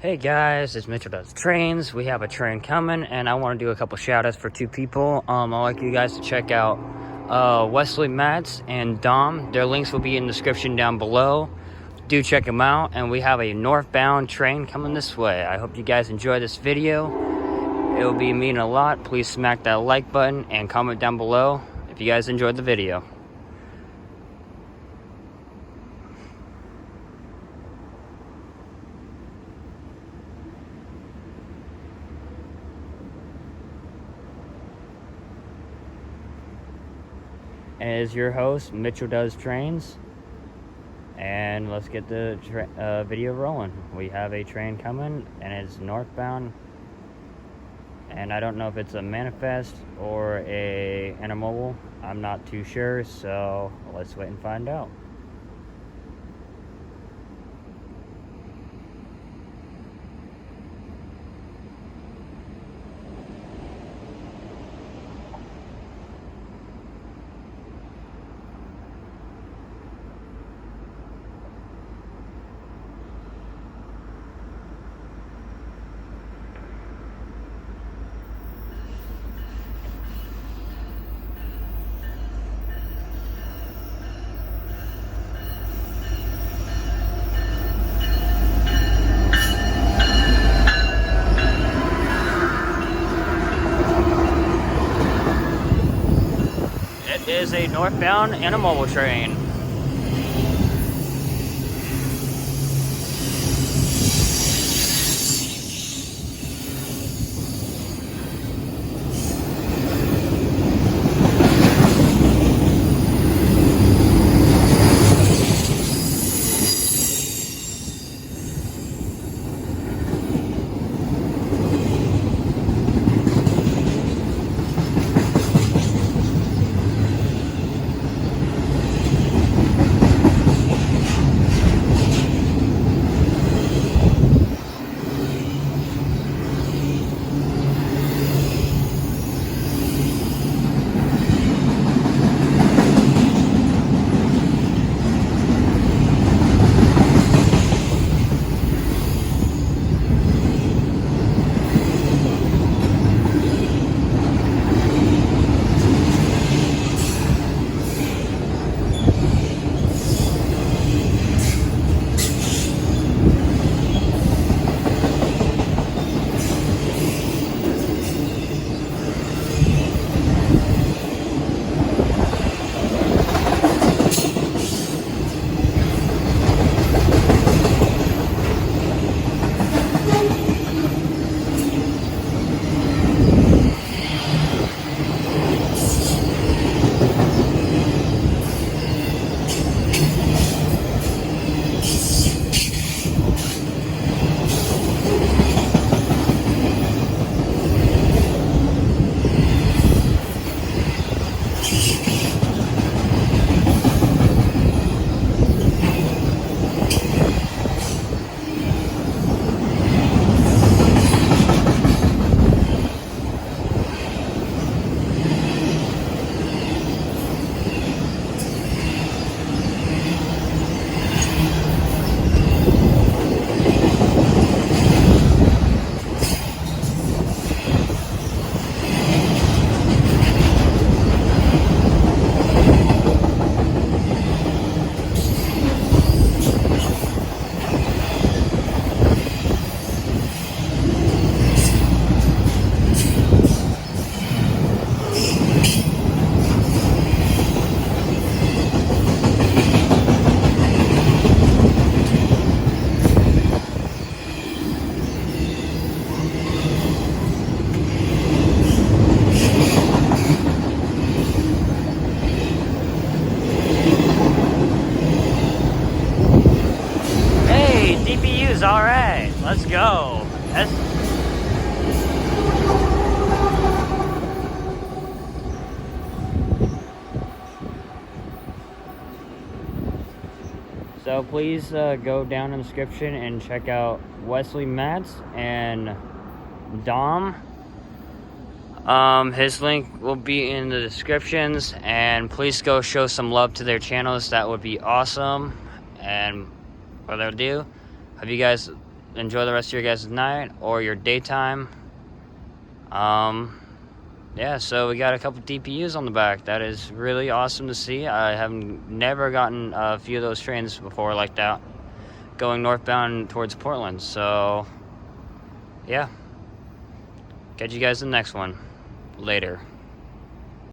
Hey guys, it's Mitchell Does Trains. We have a train coming, and I want to do a couple shout outs for two people. I'd like you guys to check out Wesley Matz and Dom. Their links will be in the description down below. Do check them out, and we have a northbound train coming this way. I hope you guys enjoy this video. It will be meaning a lot. Please smack that like button and comment down below if you guys enjoyed the video. As your host, Mitchell Does Trains, and let's get the video rolling. We have a train coming, and it's northbound, and I don't know if it's a manifest or a intermodal. I'm not too sure, so let's wait and find out. It is a northbound intermodal train. DPU's all right. Let's go. So please go down in the description and check out Wesley Matz and Dom. His link will be in the descriptions, and please go show some love to their channels. That would be awesome. And without ado, hope you guys enjoy the rest of your guys' night or your daytime. Yeah, so we got a couple DPUs on the back. That is really awesome to see. I have never gotten a few of those trains before like that, going northbound towards Portland. So yeah, catch you guys in the next one. Later.